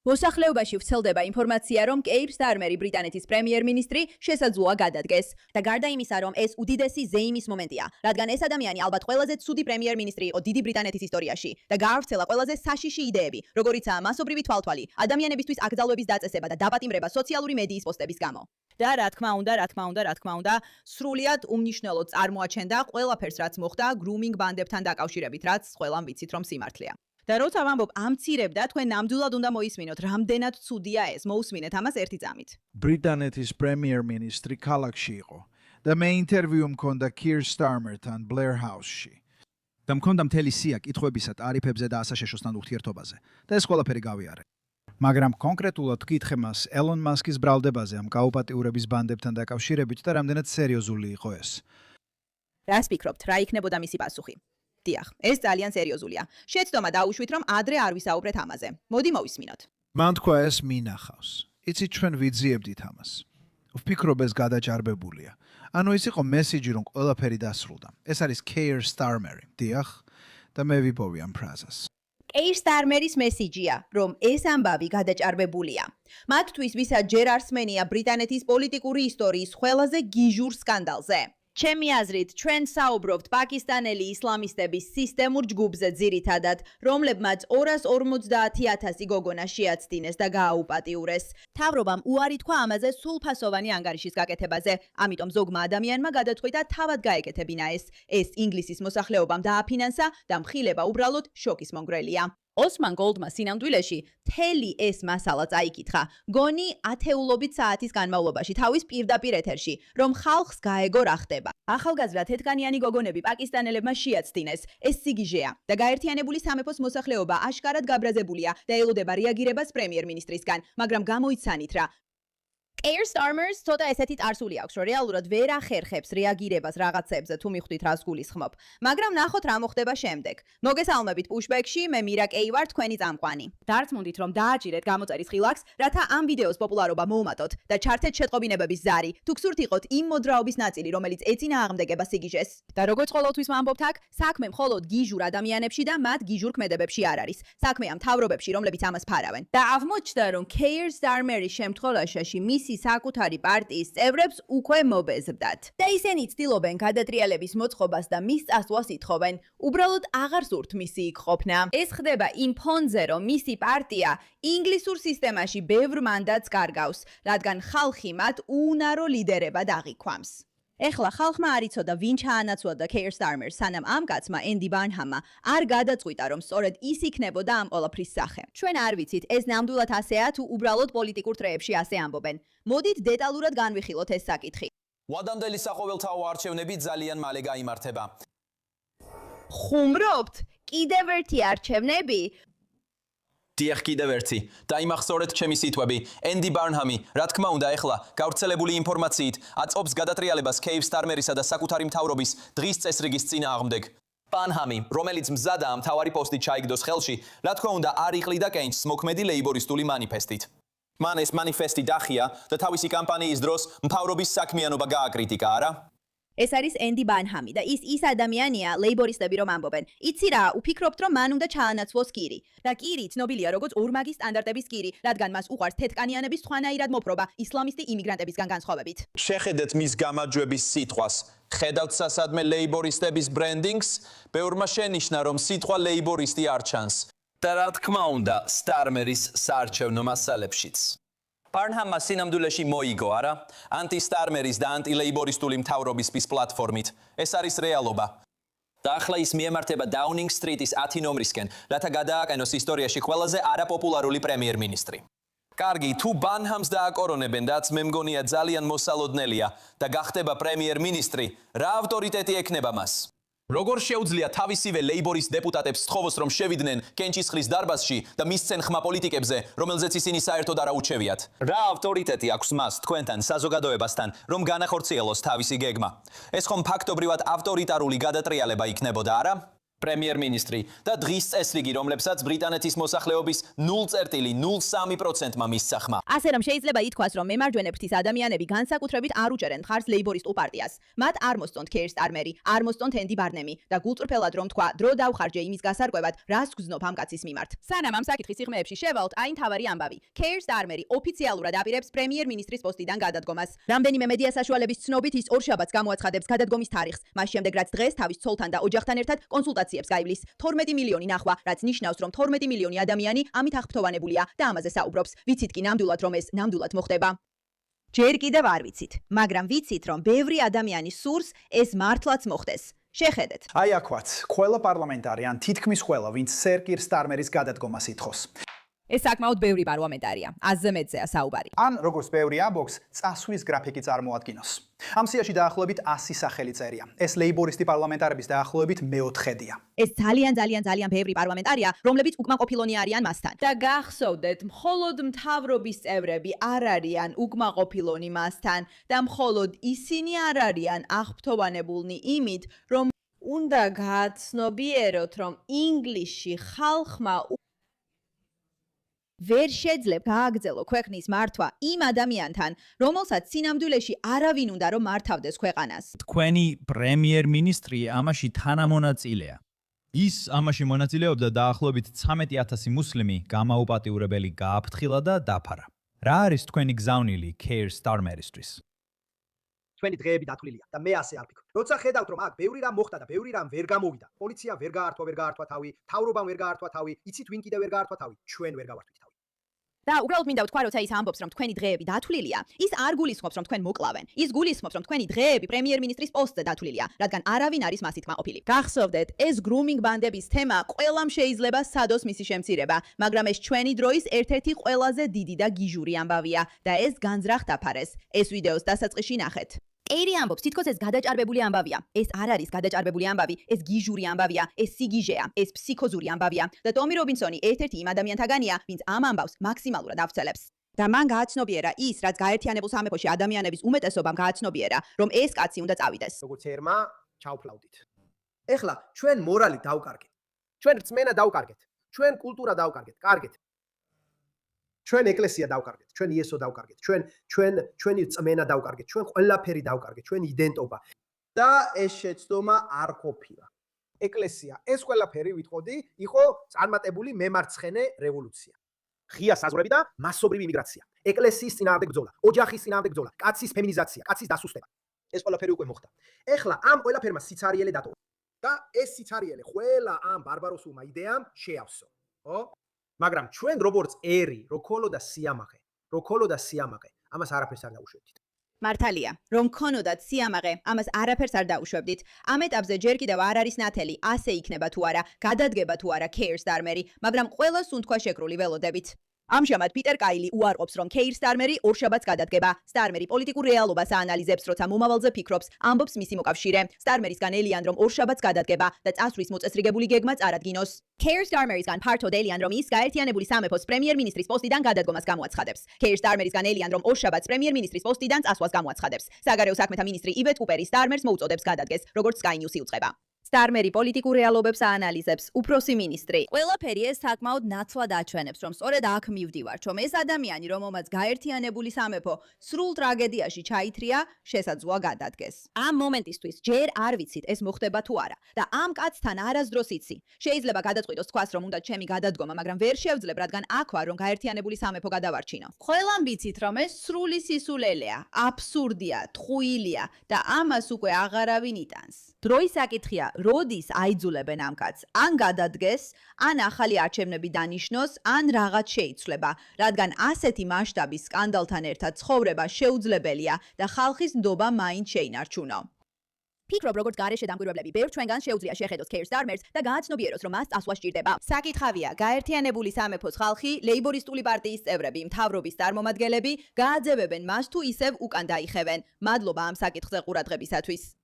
მოსახლეობაში ვრცელდება ინფორმაცია, რომ კეირ სტარმერი ბრიტანეთის პრემიერ-მინისტრი შესაძლოა გადადგეს და გარდა იმისა, რომ ეს უდიდესი ზეიმის მომენტია, რადგან ეს ადამიანი ალბათ ყველაზე ცუდი პრემიერ-მინისტრი იყო დიდი ბრიტანეთის ისტორიაში და გაავრცელა ყველაზე საშიში იდეები, როგორიცაა მასობრივი თვალთვალი, ადამიანებისთვის აკრძალვების დაწესება და დაპატიმრება სოციალური მედიის პოსტების გამო. და რა თქმა უნდა, სრულიად უმნიშვნელოდ წარმოაჩენდა ყველაფერს, რაც მოხდა გრუმინგ ბანდებთან დაკავშირებით, რაც ყველამ ვიცით, რომ სიმართლეა. და როცა ვამბობ ამცირებ და თქვენ ნამდვილად უნდა მოისმინოთ, რამდენად ცუდია ეს, მოусმინეთ ამას ერთი წამით. ბრიტანეთის პრემიერ-მინისტრი ქალაქში იყო და მე ინტერვიუ მქონდა კირ სტარმერთან ბლერ ჰაუსში. და მქონდა მთელი სია კითხვებისა ტარიფებზე და ასაშეშოსთან ურთიერთობაზე და ეს ყველაფერი გავიარე. მაგრამ კონკრეტულად ვკითხე მას ელონ მასკის ბრალდებაზე ამ გაუპატიურების ბანდებთან დაკავშირებით და რამდენად სერიოზული იყო ეს. რას ფიქრობთ, რა იქნებოდა მისი პასუხი? დიახ, ეს ძალიან სერიოზულია. შეცდომა დაუშვით, რომ ადრე არ ვისაუბრეთ ამაზე. მოდი მოვისმინოთ. მან თქვა ეს მინახავს. იცით ჩვენ ვიძიებდით ამას. ვფიქრობ ეს გადაჭარბებულია. ანუ ის იყო მესიჯი, რომ ყველაფერი დასრულდა. ეს არის კეირ სტარმერი. დიახ, და მე ვიპოვი ამ ფრაზას. კეირ სტარმერის მესიჯია, რომ ეს ამბავი გადაჭარბებულია. მათთვის ვისაც ჯერ არ სმენია ბრიტანეთის პოლიტიკური ისტორიის ყველაზე გიჟურ სკანდალზე. ჩემი აზრით, ჩვენ საუბრობთ პაკისტანელი ისლამისტების სისტემურ ჯგუფზე ძირითადად, რომლებმაც 250,000 გოგონა შეაცდინეს და გააუპატიურეს. მთავრობამ უარი თქვა ამაზე სრულფასოვანი ანგარიშის გაკეთებაზე, ამიტომ ზოგმა ადამიანმა გადაწყვიტა თავად გაეკეთებინა ეს. ეს ინგლისის მოსახლეობამ დააფინანსა და მხილება უბრალოდ შოკის მონგრელია. ოსმან გოლდმა სინამდვილეში მთელი ეს მასალა წაიკითხა, გონი ათეულობით საათის განმავლობაში თავის პირდაპირ ეთერში, რომ ხალხს გაეგო რა ხდება. ახალგაზრდა თეთრკანიანი გოგონები პაკისტანელებმა შეაცდინეს. ეს სიგიჟეა და გაერთიანებული სამეფოს მოსახლეობა აშკარად გაბრაზებულია და ელოდება რეაგირებას პრემიერ-მინისტრისგან, მაგრამ გამოიცანით რა. კეირ სტარმერს ცოტა ესეთი წარსული აქვს, რომ რეალურად ვერ ახერხებს რეაგირებას რაღაცებზე თუ მიხვდით რას გულისხმობ. მაგრამ ნახოთ რა მოხდება შემდეგ. მოგესალმებით პუშბექში, მე მირა კეი ვარ, თქვენი წამყვანი. დარწმუნდით, რომ დააჭირეთ გამოწერის ხილაკს, რათა ამ ვიდეოს პოპულარობა მოუმატოთ და ჩართეთ შეტყობინებების ზარი, თუ გსურთ იყოთ იმ მოძრაობის ნაწილი, რომელიც ეძინა აღმდეგება სიგიჟეს. და როგორც ყოველთვის ვამბობთ აქ, საქმე მხოლოდ გიჟურ ადამიანებში და მათ გიჟურ ქმედებებში არ არის. საქმეა მთავრობებში, რომლებიც ამას ფარავენ. და აღმოჩნდა, რომ კეირ სტარმერის შემთხვევაში მისი საკუთარი პარტიის წევრებს უკვე მობეზრდათ. და ისინი ცდილობენ გადატრიალების მოწყობას და მის წასვლას ითხოვენ. უბრალოდ აღარ სურთ მისი იქ ყოფნა. ეს ხდება იმ ფონზე, რომ მისი პარტია ინგლისურ სისტემაში ბევრ მანდატს კარგავს, რადგან ხალხი მათ უუნარო ლიდერებად აღიქვამს. ეხლა ხალხმა არ იცოდა ვინ ჩაანაცვლა კეირ სტარმერს, სანამ ამ კაცმა ენდი ბარნჰამმა არ გადაწყვიტა, რომ სწორედ ის იქნებოდა ამ ყველაფრის სახე. ჩვენ არ ვიცით, ეს ნამდვილად ასეა თუ უბრალოდ პოლიტიკურ წრეებში ასე ამბობენ. მოდით დეტალურად განვიხილოთ ეს საკითხი. ვადამდელი საყოველთაო არჩევნები ძალიან მალე გაიმართება. ხუმრობთ? კიდევ ერთი არჩევნები? დიახ, კიდევ ერთი. დაიმახსოვრეთ ჩემი სიტყვები. ენდი ბარნჰამი, რა თქმა უნდა, ეხლა გავრცელებული ინფორმაციით აწობს გადატრიალებას კეირ სტარმერისა და საკუთარი მთავრობის დღის წესრიგის წინააღმდეგ. ბარნჰამი, რომელიც მზადაა მთავარი პოსტით ჩაიგდოს ხელში, რა თქმა უნდა, არ იყლიდა კენჭს მოქმედი ლეიბორისტული მანიფესტით. მან ეს მანიფესტი დახია და თავისი კამპანიის დროს მთავრობის საქმიანობა გააკრიტიკა, არა? ეს არის ენდი ბარნჰამი და ის ადამიანია, ლეიბორისტები რომ ამბობენ. იცი რა, უფიქრობთ, რომ მან უნდა ჩაანაცვლოს კირი. და კირი ცნობილია როგორც ორმაგი სტანდარტების კირი, რადგან მას უყვარს თეთრკანიანების სხვანაირად მოპყრობა ისლამისტი იმიგრანტებისგან განსხვავებით. შეხედეთ მის გამარჯვების სიტყვას. ხედავთ სასადმე ლეიბორისტების ბრენდინგს, ბევრმა შენიშნა, რომ სიტყვა ლეიბორისტი არ ჩანს. და რა თქმა უნდა, სტარმერის საარჩევნო მასალებშიც. ბარნჰამმა სინამდვილეში მოიგო, არა? ანტი-სტარმერის და ანტი-ლეიბორისტული მთავრობის პლატფორმით. ეს არის რეალობა. და ახლა ის მიემართება დაუნინგ სტრიტის 10 ნომრისკენ, რათა გადააყენოს ისტორიაში ყველაზე არაპოპულარული პრემიერ-მინისტრი. კარგი, თუ ბარნჰამს დააკორონებენ, რაც მე მგონია ძალიან მოსალოდნელია და გახდება პრემიერ-მინისტრი, რა ავტორიტეტი ექნება მას? როგორ შეუძლია თავისივე ლეიბორის დეპუტატებს სთხოვოს, რომ შევიდნენ კენჭისყრის დარბაზში და მისცენ ხმა პოლიტიკებზე, რომელზეც ისინი საერთოდ არ აუჩევიათ? რა ავტორიტეტი აქვს მას თქვენთან, საზოგადოებასთან, რომ განახორციელოს თავისი გეგმა? ეს ხომ ფაქტობრივად ავტორიტარული გადატრიალება იქნებოდა, არა? პრემიერ-მინისტრი და დღის წესრიგი, რომლებსაც ბრიტანეთის მოსახლეობის 0.03%-მა მისცა ხმა. ასე რომ შეიძლება ითქვას, რომ მემარჯვენე ფრთის ადამიანები განსაკუთრებით არ უჭერენ მხარს ლეიბორისტულ პარტიას. მათ არ მოსწონთ ქეირ სტარმერი, არ მოსწონთ ენდი ბარნემი და გულწრფელად რომ თქვა, დრო დავხარჯე იმის გასარკვევად, რას გზნობ ამ კაცის მიმართ. სანამ ამ საკითხის სიღრმეებში შევალთ, აი თავარი ამბავი. ქეირ სტარმერი ოფიციალურად აპირებს პრემიერ-მინისტრის პოსტიდან გადადგომას. რამდენიმე მედია საშუალების ცნობით ის ორშაბათს გამოაცხადებს გადადგომის თარიღს, მას შემდეგ რაც დღეს თავის ცოლთან და ოჯახთან ერთად კონსულტაციებს გაივლის. 12 მილიონი ნახვა, რაც ნიშნავს, რომ 12 მილიონი ადამიანი ამით აღფრთოვანებულია და ამაზე საუბრობს. ვიცით კი ნამდვილად, რომ ეს ნამდვილად მოხდება. ჯერ კიდევ არ ვიცით, მაგრამ ვიცით, რომ ბევრი ადამიანი სურს ეს მართლაც მოხდეს. შეხედეთ. აი აქვაც, ყველა პარლამენტარი ან თითქმის ყველა, ვინც სერ კիր სტარმერის გადადგომას ითხოვს. ეს საკმაოდ ბევრი პარლამენტარია, აზზე მეტზეა საუბარი. ან როგორც ბევრი ამბობს, წასვლის გრაფიკი წარმოადგინოს. ამ სიაში დაახლოებით 100 სახელი წერია. ეს ლეიბორისტი პარლამენტარების დაახლოებით მე-4-დია. ეს ძალიან ბევრი პარლამენტარია, რომლებიც უკმაყოფილონი არიან მასთან. და გახსოვდეთ, მხოლოდ მთავრობის წევრები არ არიან უკმაყოფილონი მასთან და მხოლოდ ისინი არ არიან აღფრთოვანებულნი იმით, რომ უნდა გააცნობიეროთ, რომ ინგლისში ხალხმა ვერ შეძლებ გააგრძელო ქვეყნის მართვა იმ ადამიანთან, რომელსაც სინამდვილეში არავინ უნდა რომ მართავდეს ქვეყანას. თქვენი პრემიერ-მინისტრი ამაში თანამონაწილეა. ის ამაში მონაწილეობდა დაახლოებით 13,000 მუსლიმი გამაუპატიურებელი გააფრთხილა და დაფარა. რა არის თქვენი გზავნილი ქეირ სტარმერისთვის? ჩვენი დღეები დათვლილია და მე ასე არ ვფიქრობ. როცა ხედავთ რომ აქ ბევრი რამ მოხდა და ბევრი რამ ვერ გამოვიდა, პოლიცია ვერ გაართვა თავი, მთავრობამ ვერ გაართვა თავი, იცით ვინ კიდევ ვერ გაართვა თავი, ჩვენ ვერ გავართვით თავი. და უბრალოდ მინდა ვთქვა, როცა ის ამბობს, რომ თქვენი დღეები დათვლილია, ის არ გულისხმობს, რომ თქვენ მოკლავენ. ის გულისხმობს, რომ თქვენი დღეები პრემიერ-მინისტრის პოსტზე დათვლილია, რადგან არავინ არის მასით კმაყოფილი. გახსოვდეთ, ეს გრუმინგ ბანდების თემა ყველამ შეიძლება სადოს მისი შემცირება, მაგრამ ეს ჩვენი დროის ერთ-ერთი ყველაზე დიდი და გიჟური ამბავია და ეს განზრახ დაფარეს. ეს ვიდეოს დასაწყისში ნახეთ. კეირი ამბობს, თითქოს ეს გადაჭარბებული ამბავია. ეს არ არის გადაჭარბებული ამბავი, ეს გიჟური ამბავია, ეს სიგიჟეა, ეს ფსიქოზური ამბავია და ტომი რობინსონი ერთ-ერთი იმ ადამიანთაგანია, ვინც ამ ამბავს მაქსიმალურად ავცელებს. და მან გააცნობიერა ის, რაც გაერთიანებულ სამეფოში ადამიანების უმეტესობამ გააცნობიერა, რომ ეს კაცი უნდა წავიდეს. როგორც ერმა ჩავფლავდით. ეხლა ჩვენ მორალი დავკარგეთ. ჩვენ რწმენა დავკარგეთ. ჩვენ კულტურა დავკარგეთ. კარგეთ. ჩვენ ეკლესია დავკარგეთ, ჩვენ იესო დავკარგეთ, ჩვენი წმენა დავკარგეთ, ჩვენ ყველაფერი დავკარგეთ, ჩვენი იდენტობა და ეს შეცდომა არ ყოფილა. ეკლესია, ეს ყველაფერი ვიტყოდი, იყო წარმატებული მემარცხენე რევოლუცია. ღია საზღვრები და მასობრივი იმიგრაცია. ეკლესიის წინააღმდეგ ბრძოლა, ოჯახის წინააღმდეგ ბრძოლა, კაცის ფემინიზაცია, კაცის დასუსტება. ეს ყველაფერი უკვე მოხდა. ეხლა ამ ყველაფერმა სიცარიელე დატოვა და ეს სიცარიელე ყველა ამ ბარბაროსულმა იდეამ შეავსო. ხო? მაგრამ ჩვენ როგორც ერი, როქოლო და სიამაყე, ამას არაფერს არ დაუშვებდით. მართალია, რომ ქონოდათ სიამაყე, ამას არაფერს არ დაუშვებდით. ამ ეტაპზე ჯერ კიდევ არ არის ნათელი, ასე იქნება თუ არა, გადადგება თუ არა ქეირ სტარმერი, მაგრამ ყველას უნთქვა შეკრული ველოდებით. ამჟამად პიტერ კაილი უარყოფს, რომ ქეირ სტარმერი ორშაბათს გადადგება. სტარმერი პოლიტიკურ რეალობას აანალიზებს, როცა მომავალზე ფიქრობს, ამბობს მისი მოკავშირე. სტარმერისგან ელიან, რომ ორშაბათს გადადგება და წასვლის მოწესრიგებული გეგმა წარადგინოს. ქეირ სტარმერისგან ფართოდ ელიან, რომ ის გაერთიანებული სამეფოს პრემიერ-მინისტრის პოსტიდან გადადგომას გამოაცხადებს. ქეირ სტარმერისგან ელიან, რომ ორშაბათს პრემიერ-მინისტრის პოსტიდან წასვლას გამოაცხადებს. საგარეო საქმეთა მინისტრი ივეტ კუპერი სტარმერს მოუწოდებს გადადგეს, როგორც Sky News იუწყება. სტარმერი პოლიტიკურ რეალობებს აანალიზებს, უფროსი მინისტრი. ყველაფერი ეს საკმაოდ ნაცვლად აჩვენებს, რომ სწორედ აქ მივდივართ, რომ ეს ადამიანი, რომელმაც გაერთიანებული სამეფო სრულ ტრაგედიაში ჩაითრია, შესაძლოა გადადგეს. ამ მომენტისთვის ჯერ არ ვიცით ეს მოხდება თუ არა და ამ კაცთან არასდროს იცი. შეიძლება გადაწყვიტოს თქვას, რომ უნდა ჩემი გადადგომა, მაგრამ ვერ შევძლებ, რადგან აქ ვარ, რომ გაერთიანებული სამეფო გადავარჩინო. ყველამ ვიცით, რომ ეს სრული სისულელეა, აბსურდია, ტყუილია და ამას უკვე აღარავინ იტანს. დროის საკითხია, როდის აიძულებენ ამ კაცს, ან გადადგეს, ან ახალი არჩევნები დანიშნოს, ან რაღაც შეიცვლება, რადგან ასეთი მასშტაბის სკანდალთან ერთად ცხოვრება შეუძლებელია და ხალხის ნდობა მაინც შეინარჩუნო. ფიქრობ, როგორც გარეშე დამკვირვებლები, ბევრ ჩვენგან შეუძლია შეხედოს ქეირ სტარმერს და გააცნობიეროს, რომ მას წასვლა სჭირდება. საკითხავია, გაერთიანებული სამეფოს ხალხი, ლეიბორისტული პარტიის წევრები, მთავრობის წარმომადგენლები გააძევებენ მას თუ ისევ უკან დაიხევენ. მადლობა ამ საკითხზე ყურადღებისათვის.